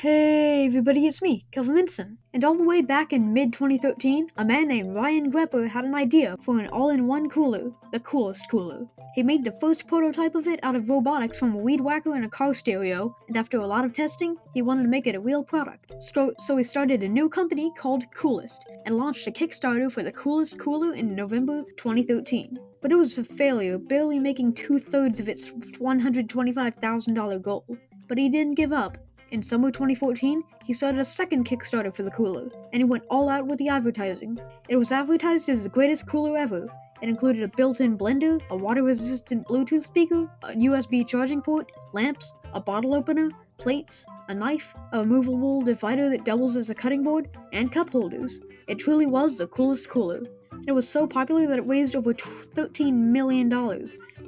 Hey everybody, it's me, Benson. And all the way back in mid-2013, a man named Ryan Grepper had an idea for an all-in-one cooler, the coolest cooler. He made the first prototype of it out of robotics from a weed whacker and a car stereo, and after a lot of testing, he wanted to make it a real product. So he started a new company called Coolest, and launched a Kickstarter for the coolest cooler in November 2013. But it was a failure, barely making 2/3 of its $125,000 goal. But he didn't give up. In summer 2014, he started a second Kickstarter for the cooler, and he went all out with the advertising. It was advertised as the greatest cooler ever. It included a built-in blender, a water-resistant Bluetooth speaker, a USB charging port, lamps, a bottle opener, plates, a knife, a removable divider that doubles as a cutting board, and cup holders. It truly was the coolest cooler. It was so popular that it raised over $13 million,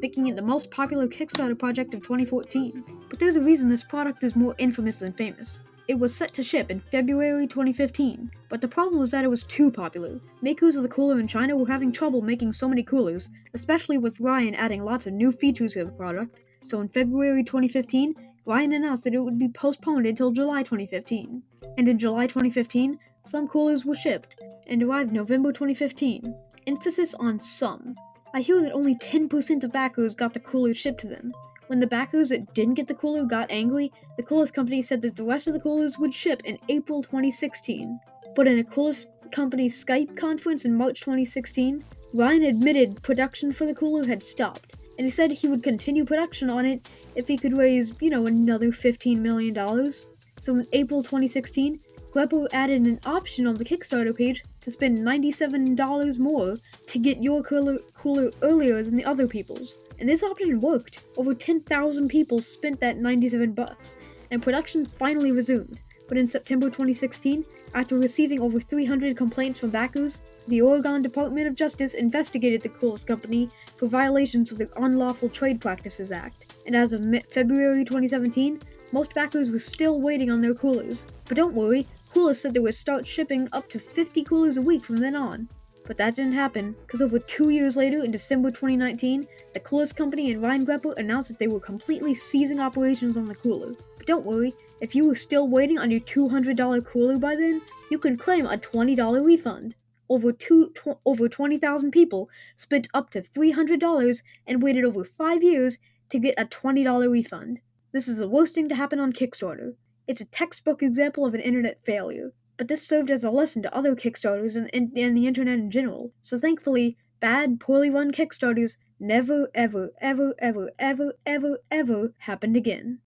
making it the most popular Kickstarter project of 2014. But there's a reason this product is more infamous than famous. It was set to ship in February 2015, but the problem was that it was too popular. Makers of the cooler in China were having trouble making so many coolers, especially with Ryan adding lots of new features to the product, so in February 2015, Ryan announced that it would be postponed until July 2015. And in July 2015, some coolers were shipped, and arrived November 2015. Emphasis on some. I hear that only 10% of backers got the cooler shipped to them. When the backers that didn't get the cooler got angry, the Coolest company said that the rest of the coolers would ship in April 2016. But in a Coolest company's Skype conference in March 2016, Ryan admitted production for the cooler had stopped, and he said he would continue production on it if he could raise, another $15 million. So in April 2016, Grepper added an option on the Kickstarter page to spend $97 more to get your cooler earlier than the other people's. And this option worked. Over 10,000 people spent that $97, and production finally resumed. But in September 2016, after receiving over 300 complaints from backers, the Oregon Department of Justice investigated the Coolest company for violations of the Unlawful Trade Practices Act. And as of February 2017, most backers were still waiting on their coolers. But don't worry, Coolest said they would start shipping up to 50 coolers a week from then on. But that didn't happen, because over 2 years later, in December 2019, the Coolest company and Ryan Grepper announced that they were completely ceasing operations on the cooler. But don't worry, if you were still waiting on your $200 cooler by then, you could claim a $20 refund. Over 20,000 people spent up to $300 and waited over 5 years to get a $20 refund. This is the worst thing to happen on Kickstarter. It's a textbook example of an internet failure, but this served as a lesson to other Kickstarters and the internet in general. So thankfully, bad, poorly run Kickstarters never, ever, ever, ever, ever, ever, ever happened again.